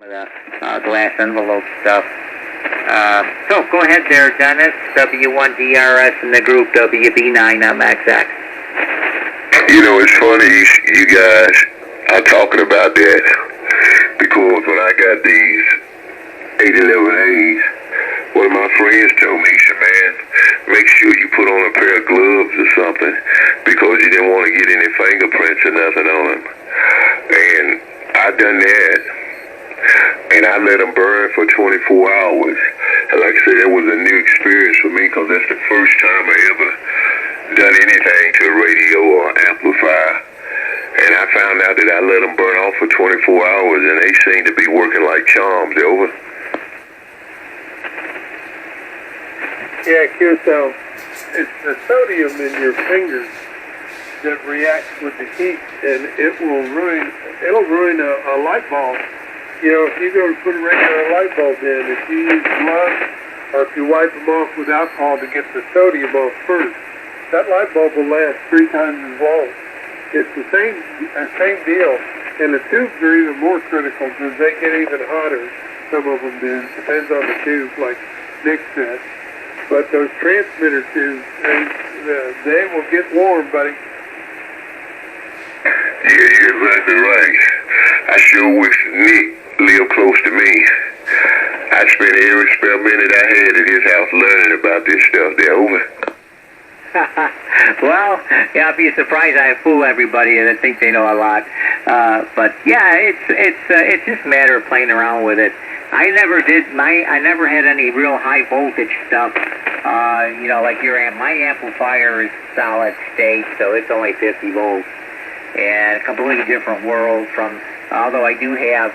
with glass envelope stuff. So go ahead there, Dennis. W1DRS in the group, WB9MXX. You know, it's funny you guys are talking about that because when I got these 811As, one of my friends told me, he said, man, make sure you put on a pair of gloves or something because you didn't want to get any fingerprints or nothing on them. And I done that, and I let them burn for 24 hours. And like I said, that was a new experience for me because that's the first time I ever done anything to a radio or amplifier. And I found out that I let them burn off for 24 hours, and they seem to be working like charms. Over. Yeah, Q-Cell, it's the sodium in your fingers that reacts with the heat, and it'll ruin a light bulb. You know, if you go to put a regular light bulb in, if you use gloves or if you wipe them off with alcohol to get the sodium off first, that light bulb will last 3 times as long. It's the same deal, and the tubes are even more critical because they get even hotter. Some of them do. Depends on the tube, like Nick said. But those transmitter tubes, they will get warm, buddy. Yeah, you're exactly right. I sure wish Nick lived close to me. I spent every spare minute I had at his house learning about this stuff. They're over. Well, yeah, I'd be surprised I fool everybody and I think they know a lot. But yeah, it's just a matter of playing around with it. I never had any real high voltage stuff. You know, like my amplifier is solid state, so it's only 50 volts, and a completely different world from. Although I do have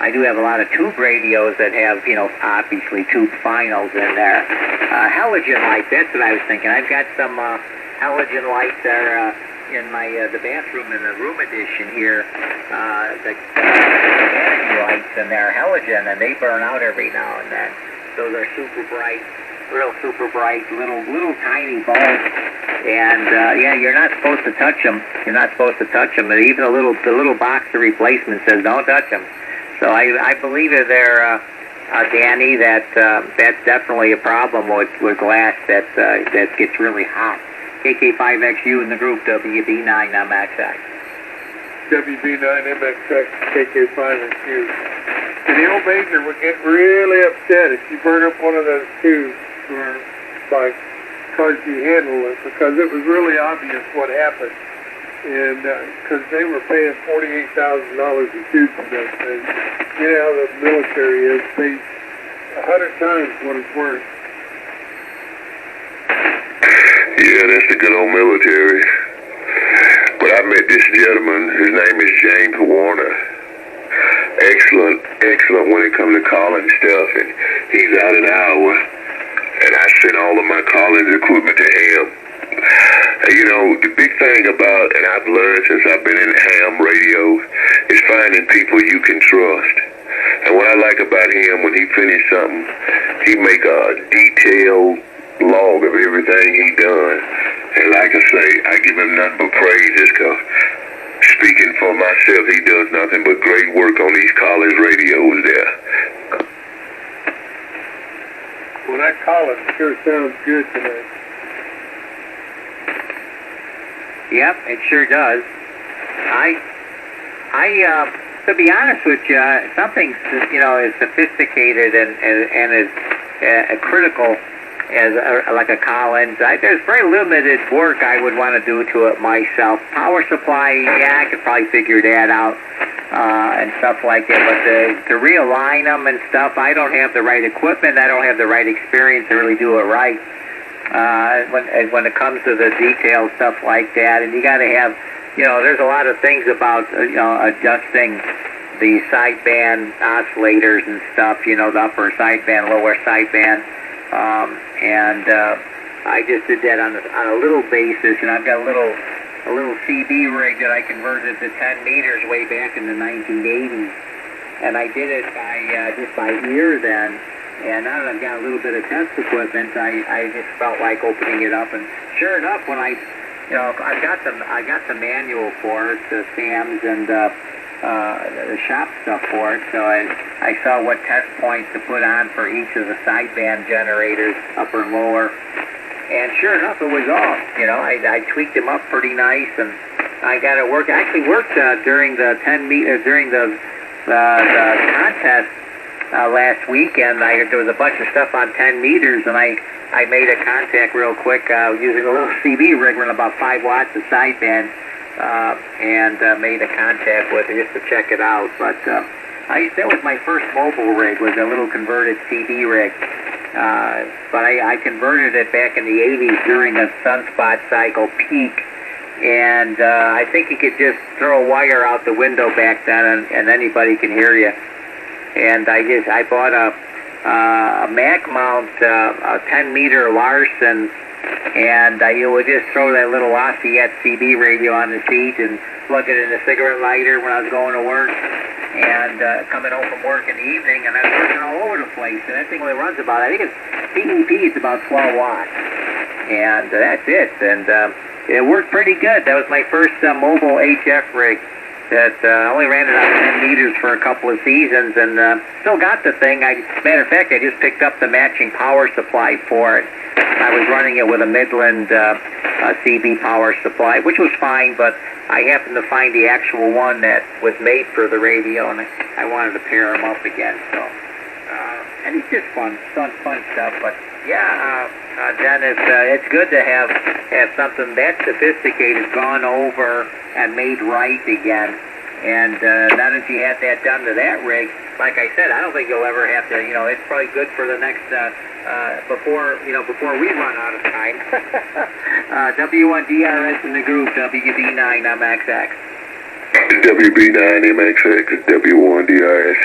a lot of tube radios that have, you know, obviously tube finals in there. Halogen light, that's what I was thinking. I've got some halogen lights there in my the bathroom in the room edition here. The vanity lights in there, halogen, and they burn out every now and then. Those are super bright, little tiny bulbs. And yeah, you're not supposed to touch them. You're not supposed to touch them. And even the little box of replacement says don't touch them. So I believe it there, Danny, that's definitely a problem with glass that gets really hot. KK5XU in the group, WB9MXX. WB9MXX, KK5XU. And the old Major would get really upset if you burn up one of those tubes because you handle it, because it was really obvious what happened. And because they were paying $48,000 a tube for those things. You know how the military is, paid 100 times what it's worth. Yeah, that's the good old military. But I met this gentleman, his name is James Warner. Excellent when it comes to calling stuff, and he's out an hour, and I sent all of my calling equipment to him. And you know, the big thing about, and I've learned since I've been in ham radio, is finding people you can trust. And what I like about him, when he finished something, he make a detailed log of everything he done. And like I say, I give him nothing but praises, because speaking for myself, he does nothing but great work on these college radios there. Well, that calling sure sounds good tonight. Yep, it sure does. To be honest with you, something, you know, as sophisticated and as critical as like a Collins, there's very limited work I would want to do to it myself. Power supply, yeah, I could probably figure that out and stuff like that. But to realign them and stuff, I don't have the right equipment. I don't have the right experience to really do it right. When it comes to the detailed stuff like that, and you got to have, you know, there's a lot of things about, you know, adjusting the sideband oscillators and stuff, you know, the upper sideband, lower sideband, and I just did that on a little basis, and I've got a little CB rig that I converted to 10 meters way back in the 1980s, and I did it just by ear then. And now that I've got a little bit of test equipment, I just felt like opening it up. And sure enough, when I got the manual for it, Sam's and the shop stuff for it, so I saw what test points to put on for each of the sideband generators, upper and lower. And sure enough, it was off. You know, I tweaked them up pretty nice, and I got it working. I actually worked during the during the contest last weekend. There was a bunch of stuff on 10 meters, and I made a contact real quick using a little CB rig running about 5 watts of sideband, and made a contact with it just to check it out. But that was my first mobile rig, was a little converted CB rig. But I converted it back in the 80s during a sunspot cycle peak, and I think you could just throw a wire out the window back then, and anybody can hear you. And I bought a Mac mount, a 10-meter Larson, and I would just throw that little Lafayette CB radio on the seat and plug it in a cigarette lighter when I was going to work, and coming home from work in the evening, and I was working all over the place. And that thing only runs about, I think it's PEP, it's about 12 watts, and that's it. And it worked pretty good. That was my first mobile HF rig. That only ran it on 10 meters for a couple of seasons, and still got the thing. Matter of fact, I just picked up the matching power supply for it. I was running it with a Midland CB power supply, which was fine, but I happened to find the actual one that was made for the radio, and I wanted to pair them up again. So, and it's just fun stuff. But yeah, Dennis, it's good to have something that sophisticated gone over and made right again. And now that you had that done to that rig, like I said, I don't think you'll ever have to. You know, it's probably good for the next before we run out of time. W1DRS in the group, WB9MXX. WB9MXX, W1DRS.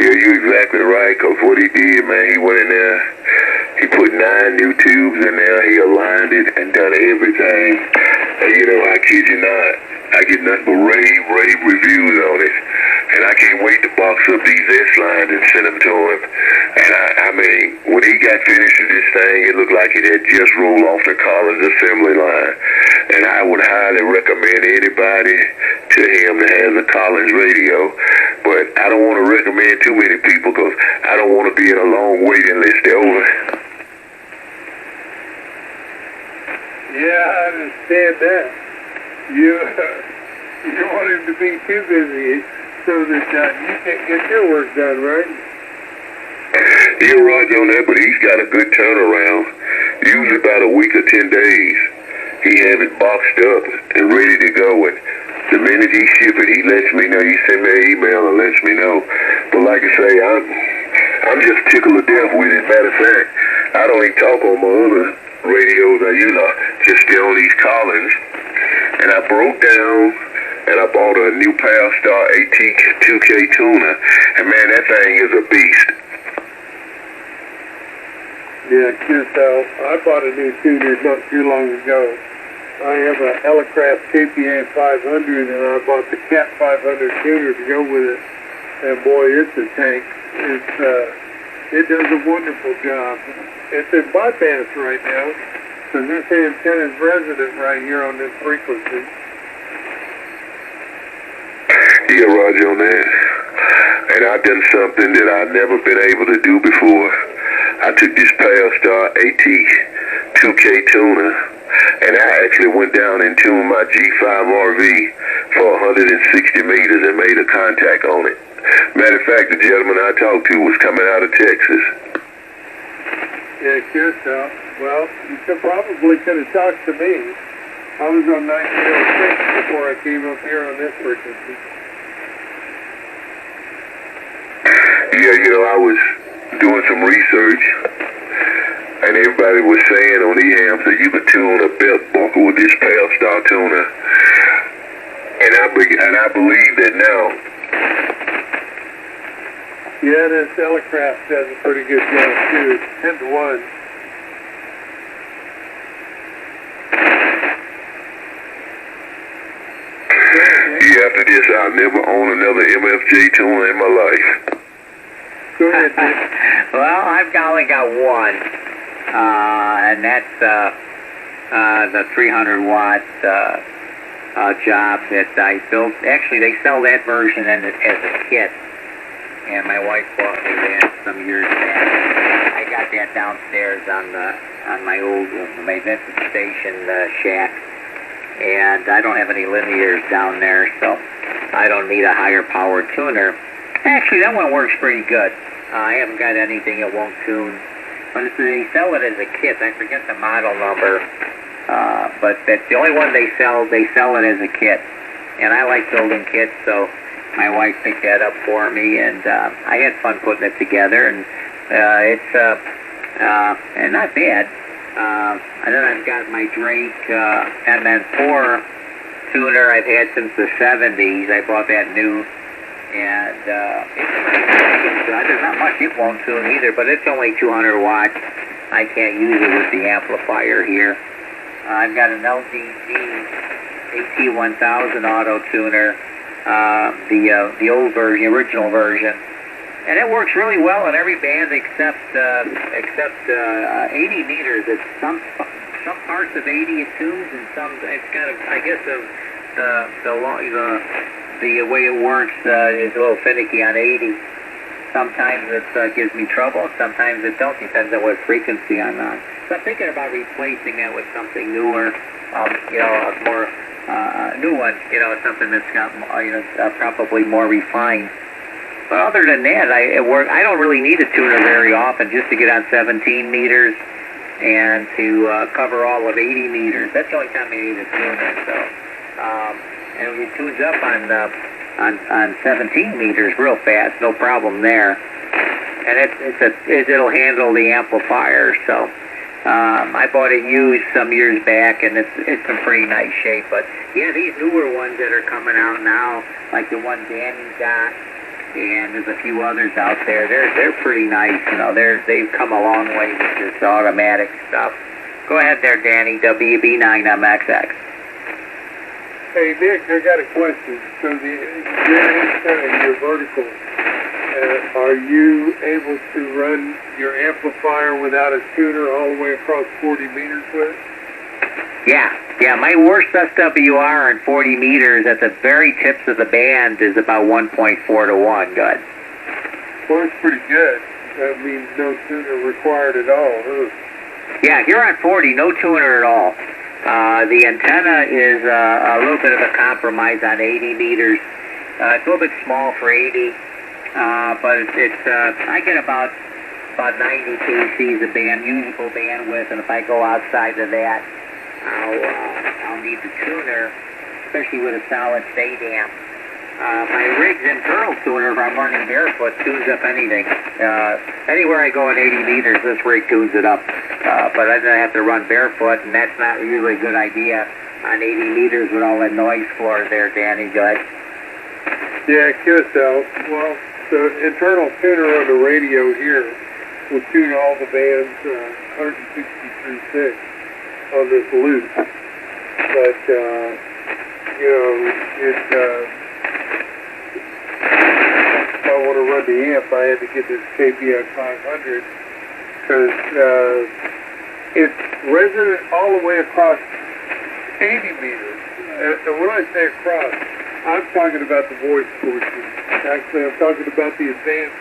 Yeah, you're exactly right, because what he did, man, he went in there, he put 9 new tubes in there, he aligned it and done everything. And you know, I kid you not, I get nothing but rave reviews on it. And I can't wait to box up these S-lines and send them to him. And I mean, when he got finished with this thing, it looked like it had just rolled off the Collins assembly line. And I would highly recommend anybody to him that has a Collins radio. But I don't want to recommend too many people, because I don't want to be in a long waiting list. Over. Yeah, I understand that. You don't want him to be too busy so that you can't get your work done, right? You're right on that, but he's got a good turnaround. Usually about a week or 10 days, he have it boxed up and ready to go. And the minute he ship it, he lets me know. He send me an email and lets me know. But like I say, I'm just tickled to death with it. Matter of fact, I don't even talk on my other radios. I just stay on these Collins. And I broke down and I bought a new Powerstar AT2K tuner. And man, that thing is a beast. Yeah, QSL. I bought a new tuner not too long ago. I have a Elecraft KPA 500, and I bought the Cat 500 tuner to go with it. And boy, it's a tank. It does a wonderful job. It's in bypass right now, so this antenna is resident right here on this frequency. Yeah, Roger on that. And I've done something that I've never been able to do before. I took this Powerstar AT2K tuner, and I actually went down and tuned my G5 RV for 160 meters and made a contact on it. Matter of fact, the gentleman I talked to was coming out of Texas. Yeah, QSL. Well, you probably could have talked to me. I was on 1906 before I came up here on this frequency. Yeah, you know, I was doing some research, and everybody was saying on E-amps that you could tune a belt buckle with this Powerstar tuner, and I believe that now. Yeah, this Elecraft does a pretty good job too. It's 10 to 1. Yeah, after this, I'll never own another MFJ tuner in my life. Go ahead, Dick. Well, I've only got one, and that's the 300 watt job that I built. Actually, they sell that version as a kit, and my wife bought me that some years back. I got that downstairs on my vintage station shack, and I don't have any linears down there, so I don't need a higher power tuner. Actually, that one works pretty good. I haven't got anything it won't tune, but they sell it as a kit. I forget the model number, but that's the only one they sell. They sell it as a kit, and I like building kits, so my wife picked that up for me, and I had fun putting it together, and it's and not bad. And then I've got my Drake MN4 tuner I've had since the 70s. I bought that new, and there's not much it won't tune either, but it's only 200 watts. I can't use it with the amplifier here. I've got an LDG AT1000 auto tuner, the old version, the original version, and it works really well in every band except 80 meters. It's some parts of 80 it tunes, and some it's kind of, I guess the way it works is a little finicky on 80. Sometimes it gives me trouble, sometimes it don't. Depends on what frequency I'm on. So I'm thinking about replacing that with something newer, a more new one, something that's got probably more refined. But other than that, I don't really need a tuner very often, just to get on 17 meters and to cover all of 80 meters. That's the only time I need a tuner. So, and it tunes up on 17 meters real fast, no problem there. And it'll handle the amplifier. So I bought it used some years back, and it's in pretty nice shape. But yeah, these newer ones that are coming out now, like the one Danny got, and there's a few others out there. They're pretty nice. They've come a long way with this automatic stuff. Go ahead there, Danny. WB9MXX. Hey, Nick, I got a question. So your antenna, your vertical, are you able to run your amplifier without a tuner all the way across 40 meters with it? Yeah, my worst SWR in 40 meters at the very tips of the band is about 1.4 to 1, good. Well, that's pretty good. That means no tuner required at all, huh? Yeah, here on 40, no tuner at all. The antenna is a little bit of a compromise on 80 meters. It's a little bit small for 80, but I get about 90 kcs of usable bandwidth, and if I go outside of that, I'll need the tuner, especially with a solid state amp. My rig's internal tuner, if I'm running barefoot, tunes up anything. Anywhere I go at 80 meters, this rig tunes it up. But I have to run barefoot, and that's not usually a good idea on 80 meters with all that noise floor there, Danny. Good. Yeah, QSL. Well, the internal tuner on the radio here will tune all the bands 163.6 on this loop. But, if I want to run the amp, I had to get this KPX 500 because it's resonant all the way across 80 meters. And when I say across, I'm talking about the voice portion. Actually, I'm talking about the advanced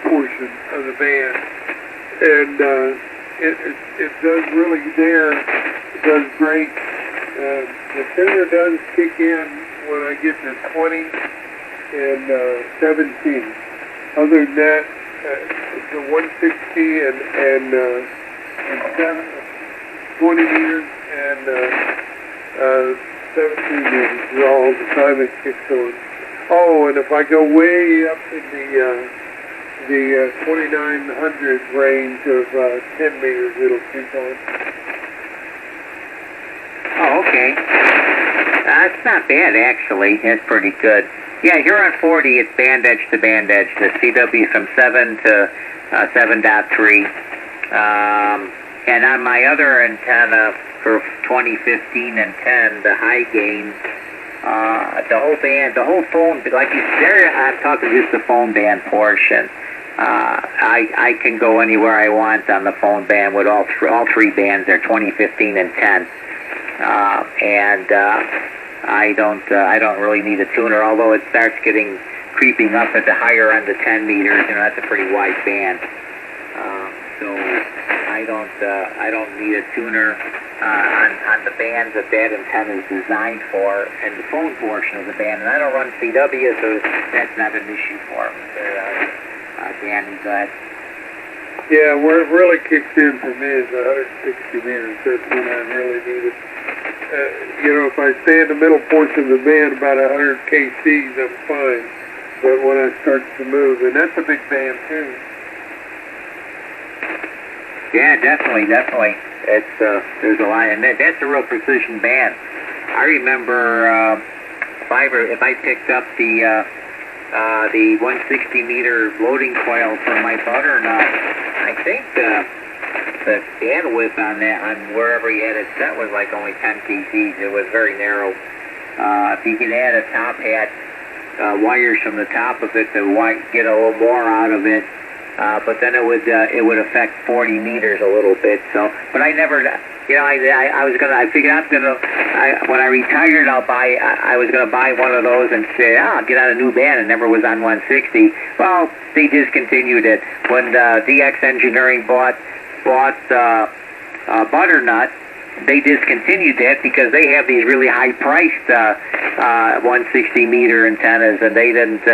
portion of the band. And it does really there. It does great. The tuner does kick in when I get to 20 and 17. Other than that, the 160 and 20 meters and 17 meters is all the time it kicks on. Oh, and if I go way up in the 2900 range of 10 meters, it'll kick on. Oh, okay. That's not bad, actually. That's pretty good. Yeah, here on 40, it's band edge to band edge. The CW from 7 to 7.3. And on my other antenna for 2015 and 10, the high gain, the whole band, the whole phone, like you said, I'm talking just the phone band portion. I can go anywhere I want on the phone band with all three bands there, 2015 and 10. I don't really need a tuner, although it starts creeping up at the higher end of 10 meters. You know, that's a pretty wide band. So I don't need a tuner on the bands that antenna is designed for, and the phone portion of the band. And I don't run CW, so that's not an issue for me. Danny, but yeah, where it really kicks in for me is 160 meters. That's when I really need it. You know, if I stay in the middle portion of the band, about 100 kcs, I'm fine. But when I start to move, and that's a big band too. yeah, definitely. It's there's a lot, and that's a real precision band. I remember if I picked up the 160 meter loading coil for my butternut, I think the bandwidth on that, on wherever you had it set, was like only 10 kcs. It was very narrow. If you could add a top hat wires from the top of it to get a little more out of it, but then it would affect 40 meters a little bit. So, but I never, you know, I figured when I retired, I was gonna buy one of those and say, I'll get on a new band, and never was on 160. Well, they discontinued it when DX Engineering bought Butternut. They discontinued that because they have these really high-priced 160 meter antennas, and they didn't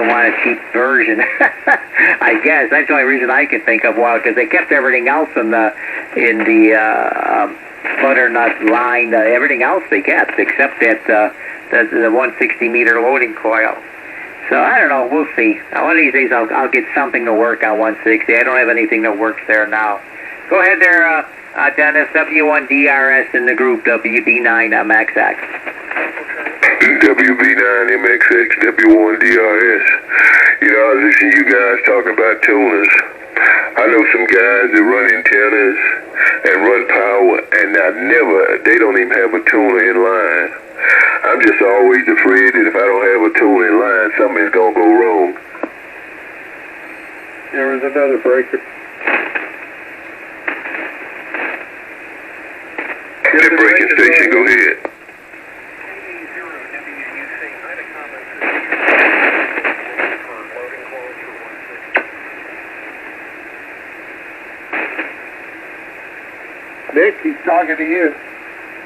want a cheap version. I guess that's the only reason I can think of. Well, because they kept everything else in the Butternut line. Everything else they kept except that the 160 meter loading coil. So I don't know. We'll see. One of these days I'll get something to work on 160. I don't have anything that works there now. Go ahead there. Dennis, W1DRS in the group, WB9MXX. WB9MXX, W1DRS. You know, I was listening to you guys talking about tuners. I know some guys that run antennas and run power, and they don't even have a tuner in line. I'm just always afraid that if I don't have a tuner in line, something's going to go wrong. There was another breaker. The breaking station, go ahead. Nick, he's talking to you.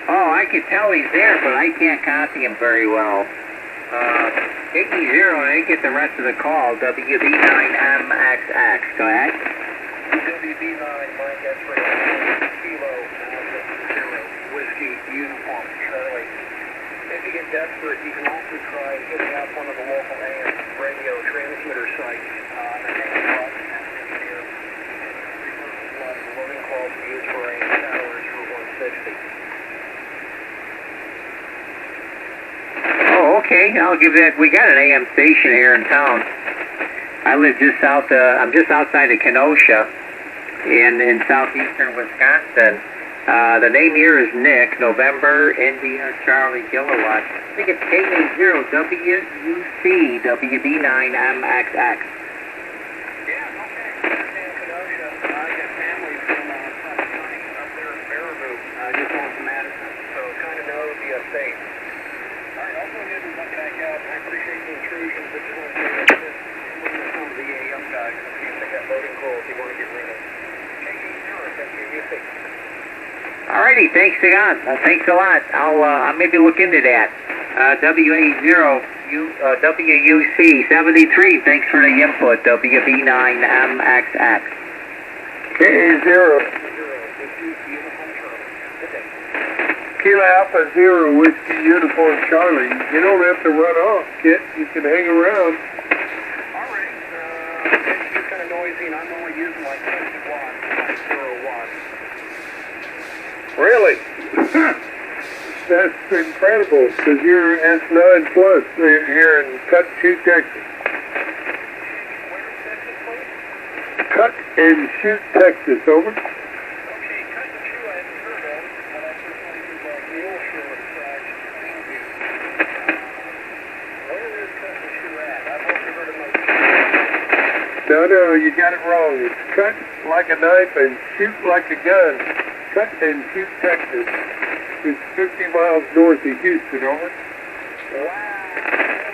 Oh, I can tell he's there, but I can't copy him very well. 80 and I get the rest of the call. WB9MXX. Go ahead. WB9, Mike X-ray, Kilo, Whiskey, Uniform, Charlie. If you get desperate, you can also try hitting up one of the local AM radio transmitter sites on the main bus and here. The loading calls we use for AM towers for 160. Oh, okay. I'll give that. We got an AM station here in town. I live just I'm just outside of Kenosha in southeastern Wisconsin. The name here is Nick, November, India, Charlie, Kilowatt. I think it's K80 WUC, WB9MXX. Yeah, okay. In Kenosha, I got family from Sunny up there in Baraboo, just north of Madison, so kind of know the state. All right, I'll go ahead and look back out. I appreciate the intrusion, but just want to say that this is some of the AM guys and see if they got loading calls you want to get rid of. K80 WUC. Alrighty, thanks again. Thanks a lot. I'll maybe look into that. WUC 73. Thanks for the input. WB9MXX. K0. Kilo Alpha Zero Whiskey Uniform Charlie. You don't have to run off, kid. You can hang around. Alright. It's kind of noisy, and I'm only using like 50 watts, like 0 watts. Really? That's incredible, because you're S9 plus here in Cut and Shoot, Texas. Where is Texas, please? Cut and Shoot, Texas, over. Okay, Cut and Shoot I haven't heard of, but I've heard places like Neosho and such. Where is Cut and Shoot at? I've also heard of like... No, you got it wrong. It's cut like a knife and shoot like a gun. Cut and Shoot, Texas. It's 50 miles north of Houston, over. Wow.